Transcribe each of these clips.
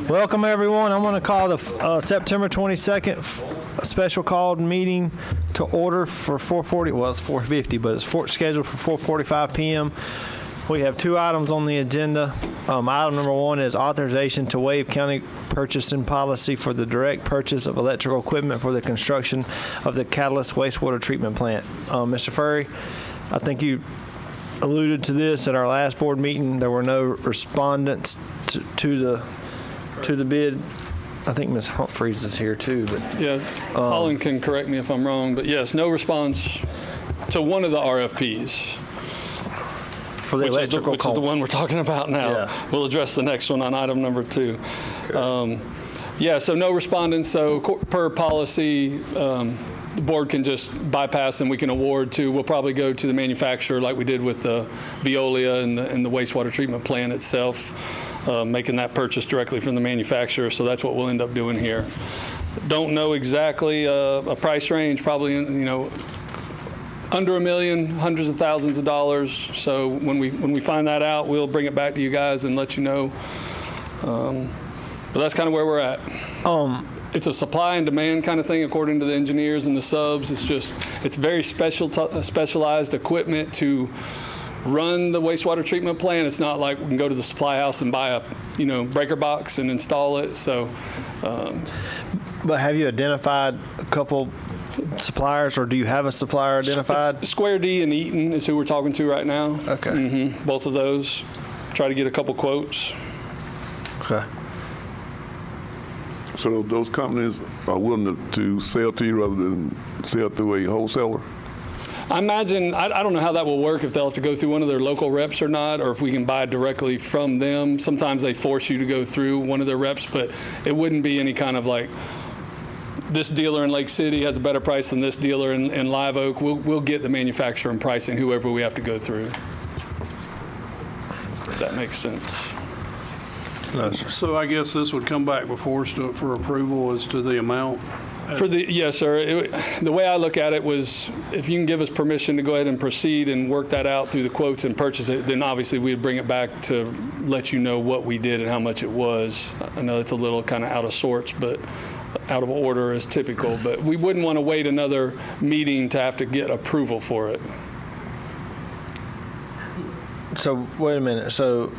Welcome, everyone. I'm going to call the September 22nd special called meeting to order for 4:40. Well, it's 4:50, but it's scheduled for 4:45 p.m. We have two items on the agenda. Item number one is authorization to waive county purchasing policy for the direct purchase of electrical equipment for the construction of the Catalyst wastewater treatment plant. Mr. Furry, I think you alluded to this at our last board meeting. There were no respondents to the bid. I think Ms. Humphreys is here too. But yeah, Colin can correct me if I'm wrong, but yes, no response to one of the RFPs. For the electrical which is the one we're talking about now. Yeah. We'll address the next one on item number 2. Yeah, so no respondents. So per policy, the board can just bypass and we can award to, we'll probably go to the manufacturer like we did with the Veolia and the wastewater treatment plant itself, making that purchase directly from the manufacturer. So that's what we'll end up doing here. Don't know exactly a price range, probably, under $1 million, hundreds of thousands of dollars. So when we find that out, we'll bring it back to you guys and let you know. But that's kind of where we're at. It's a supply and demand kind of thing, according to the engineers and the subs. It's very specialized equipment to run the wastewater treatment plant. It's not like we can go to the supply house and buy a breaker box and install it. So. But have you identified a couple suppliers, or do you have a supplier identified? It's Square D and Eaton is who we're talking to right now. Okay. Both of those. Try to get a couple quotes. Okay. So those companies are willing to sell to you rather than sell through a wholesaler? I imagine, I don't know how that will work, if they'll have to go through one of their local reps or not, or if we can buy directly from them. Sometimes they force you to go through one of their reps, but it wouldn't be any kind of like, this dealer in Lake City has a better price than this dealer in Live Oak. We'll get the manufacturer and pricing, whoever we have to go through. If that makes sense. No, sir. So I guess this would come back before us for approval as to the amount? Yes, sir. The way I look at it was, if you can give us permission to go ahead and proceed and work that out through the quotes and purchase it, then obviously we'd bring it back to let you know what we did and how much it was. I know it's a little kind of out of sorts, but out of order as typical, but we wouldn't want to wait another meeting to have to get approval for it. So wait a minute. So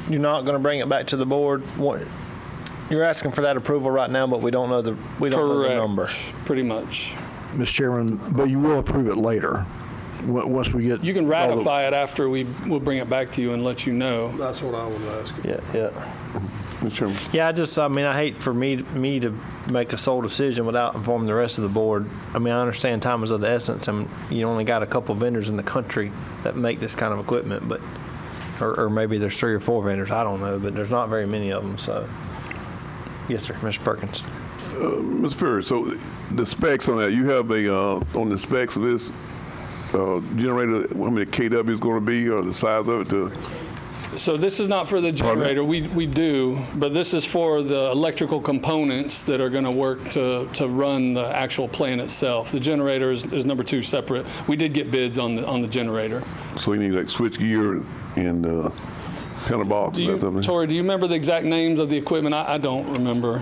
you're not going to bring it back to the board? You're asking for that approval right now, but we don't know the number. Pretty much. Mr. Chairman, but you will approve it later once we get. You can ratify it after we'll bring it back to you and let you know. That's what I would ask. Yeah. Mr. Chairman. Yeah, I hate for me to make a sole decision without informing the rest of the board. I mean, I understand time is of the essence, and you only got a couple vendors in the country that make this kind of equipment, but or maybe there's 3 or 4 vendors. I don't know, but there's not very many of them. So, yes, sir, Mr. Perkins. Mr. Ferry, so the specs on that, you have on the specs of this generator, how many kW is going to be, or the size of it? So this is not for the generator. We do, but this is for the electrical components that are going to work to run the actual plant itself. The generator is number 2 separate. We did get bids on the generator. So you need like switch gear and panel box or something? Tori, do you remember the exact names of the equipment? I don't remember. I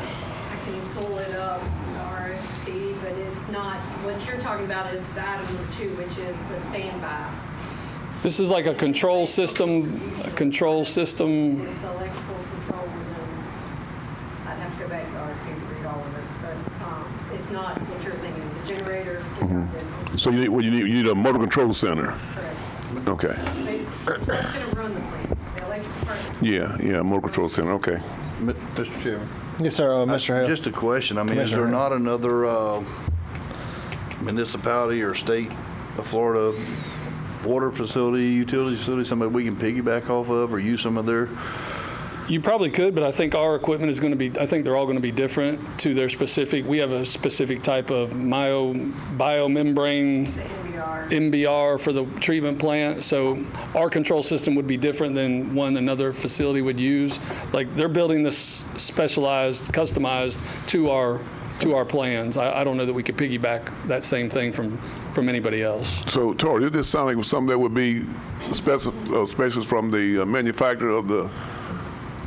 can pull it up, the RFP, but it's not, what you're talking about is the item number 2, which is the standby. This is like a control system. It's the electrical controls, and I'd have to go back to the RFP to read all of it, but it's not what you're thinking. The generator. So you need a motor control center. Correct. Okay. It's what's going to run the plant. The electrical part is. Yeah, motor control center. Okay. Mr. Chairman. Yes, sir, Mr. Hale. Just a question. I mean, is there not another municipality or state of Florida water facility, utility facility, somebody we can piggyback off of or use some of their? You probably could, but I think our equipment is going to be, I think they're all going to be different to their specific. We have a specific type of biomembrane MBR for the treatment plant. So our control system would be different than one another facility would use. Like, they're building this specialized, customized to our plans. I don't know that we could piggyback that same thing from anybody else. So, Tori, this sounds like something that would be specials from the manufacturer of the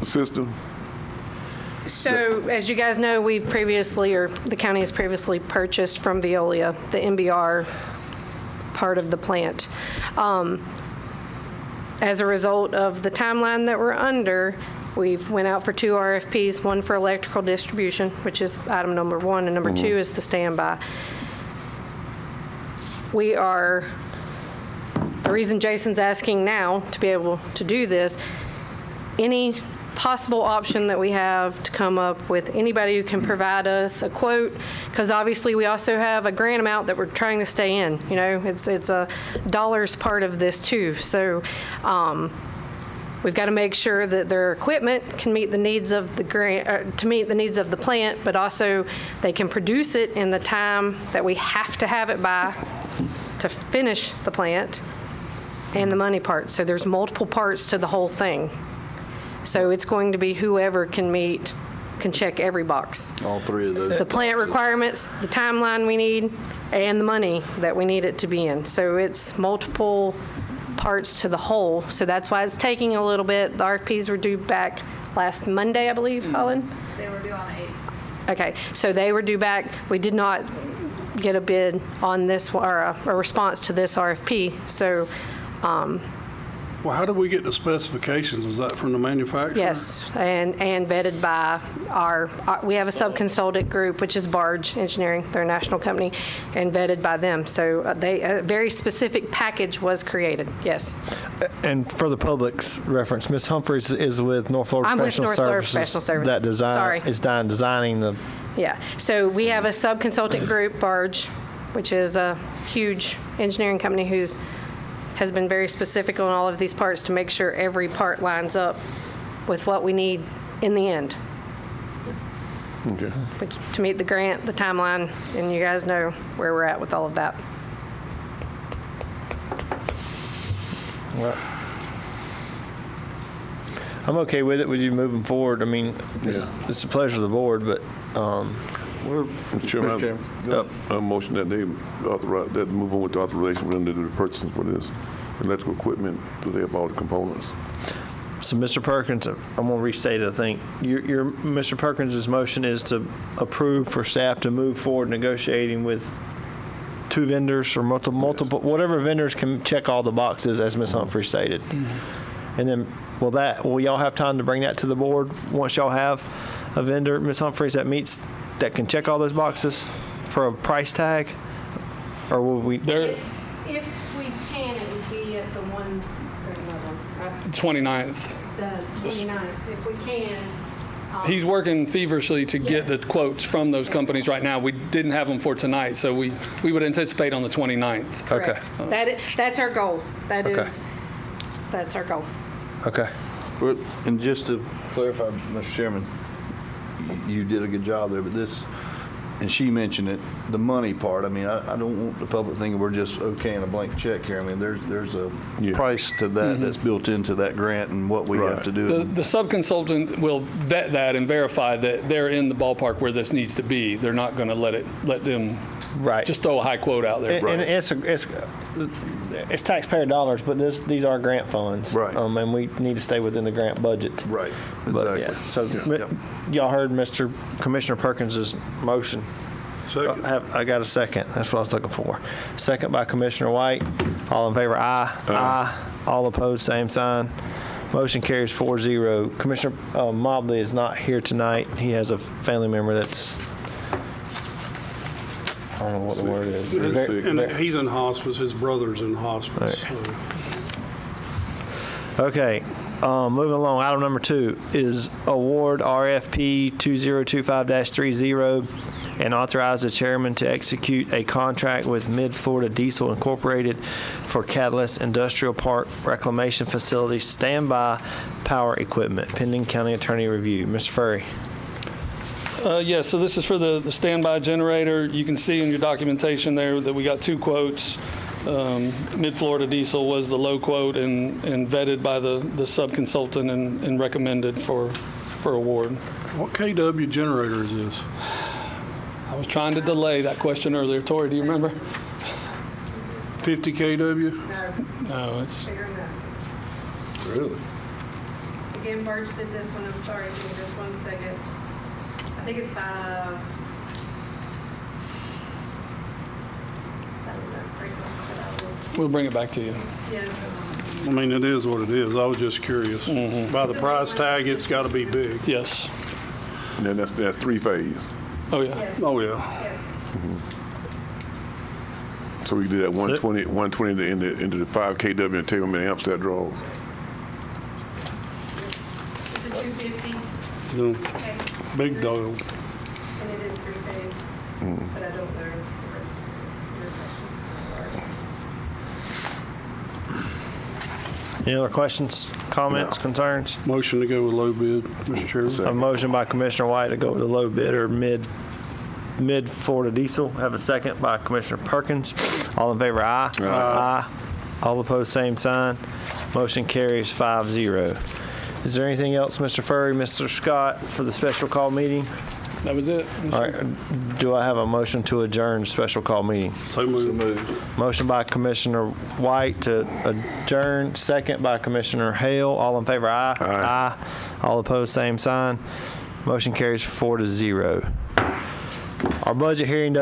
system? So, as you guys know, we've previously, or the county has previously purchased from Veolia the MBR part of the plant. As a result of the timeline that we're under, we've went out for 2 RFPs, one for electrical distribution, which is item number 1, and number 2 is the standby. The reason Jason's asking now to be able to do this, any possible option that we have to come up with anybody who can provide us a quote, because obviously we also have a grant amount that we're trying to stay in. You know, it's a dollars part of this too. So we've got to make sure that their equipment can meet the needs of the grant, to meet the needs of the plant, but also they can produce it in the time that we have to have it by to finish the plant, and the money part. So there's multiple parts to the whole thing. So it's going to be whoever can check every box. All 3 of those. The plant requirements, the timeline we need, and the money that we need it to be in. So it's multiple parts to the whole. So that's why it's taking a little bit. The RFPs were due back last Monday, I believe, Holland? They were due on the 8th. Okay, so they were due back. We did not get a bid on this, or a response to this RFP. So Well, how did we get the specifications? Was that from the manufacturer? yes, and vetted by we have a sub-consultant group, which is Barge Engineering, they're a national company, and vetted by them. So a very specific package was created, yes. And for the public's reference, Ms. Humphreys is with North Florida I'm with Professional North Florida Services. Professional Services. That Sorry. is designing the. Yeah, so we have a sub-consultant group, Barge, which is a huge engineering company has been very specific on all of these parts to make sure every part lines up with what we need in the end, Okay. to meet the grant, the timeline, and you guys know where we're at with all of that. Well, I'm okay with it, with you moving forward. I mean, it's a pleasure of the board, but Mr. Chairman, Mr. Chairman. I motion that they authorize, that move on with the authorization for them to do the purchasing for this electrical equipment, so they have all the components. so Mr. Perkins, I'm going to restate it, I think. Your Mr. Perkins' motion is to approve for staff to move forward negotiating with 2 vendors or multiple, whatever vendors can check all the boxes, as Ms. Humphrey stated. And then will y'all have time to bring that to the board once y'all have a vendor, Ms. Humphreys, that can check all those boxes for a price tag? Or will we? There, If we can, it would be at the 29th. the 29th, if we can. He's working feverishly to get the Yes. quotes from those companies right now. We didn't have them for tonight, so we would anticipate on the 29th. Okay. That's our goal. Okay. That's our goal. Okay. But, and just to clarify, Mr. Chairman, you did a good job there, but this, and she mentioned it, the money part, I mean, I don't want the public thinking we're just okaying a blank check here. I mean, there's a price to that that's built into that grant and what we have to do. The sub-consultant will vet that and verify that they're in the ballpark where this needs to be. They're not going to let them Right. just throw a high quote out there. And it's taxpayer dollars, but these are grant funds. Right. And we need to stay within the grant budget. Right, But exactly. yeah, so Yep. y'all heard Commissioner Perkins's motion. Second. I got a second. That's what I was looking for. Second by Commissioner White. All in favor, aye. Aye. All opposed, same sign. Motion carries 4-0. Commissioner Mobley is not here tonight. He has a family member that's, I don't know what the word is. And he's in hospice, his brother's in hospice. Okay, moving along, item number 2 is award RFP 2025-30 and authorize the chairman to execute a contract with Mid-Florida Diesel Incorporated for Catalyst Industrial Park Reclamation Facility standby power equipment, pending county attorney review. Mr. Furry. Yeah, so this is for the standby generator. You can see in your documentation there that we got 2 quotes. Mid-Florida Diesel was the low quote and vetted by the sub-consultant and recommended for award. What KW generator is this? I was trying to delay that question earlier. Tori, do you remember? 50 KW? No, it's Really? Again, Birch did this one, I'm sorry, give me just 1 second. I think it's 5. I don't know, Frank wants to put out We'll bring it back to you. Yes. I mean, it is what it is. I was just curious. By the price tag, it's got to be big. Yes. And then that's 3-phase. Oh, yeah. Yes. Oh, yeah. Yes. So we can do that That's it. 120 into the 5 kW and tell them how many amps that draws. It's a 250, No, okay, big dog. and it is 3-phase, but I don't know the rest of your question. Any other questions, comments, No. concerns? Motion to go with low bid, Mr. Chairman. A motion by Commissioner White to go with the low bidder, mid Florida diesel. Have a second by Commissioner Perkins. All in favor, aye. Aye. All opposed, same sign. Motion carries 5-0. Is there anything else, Mr. Furry, Mr. Scott, for the special call meeting? That was it. All right. Do I have a motion to adjourn the special call meeting? So moved. Motion by Commissioner White to adjourn, second by Commissioner Hale. All in favor, aye. Aye. All opposed, same sign. Motion carries 4-0. Our budget hearing does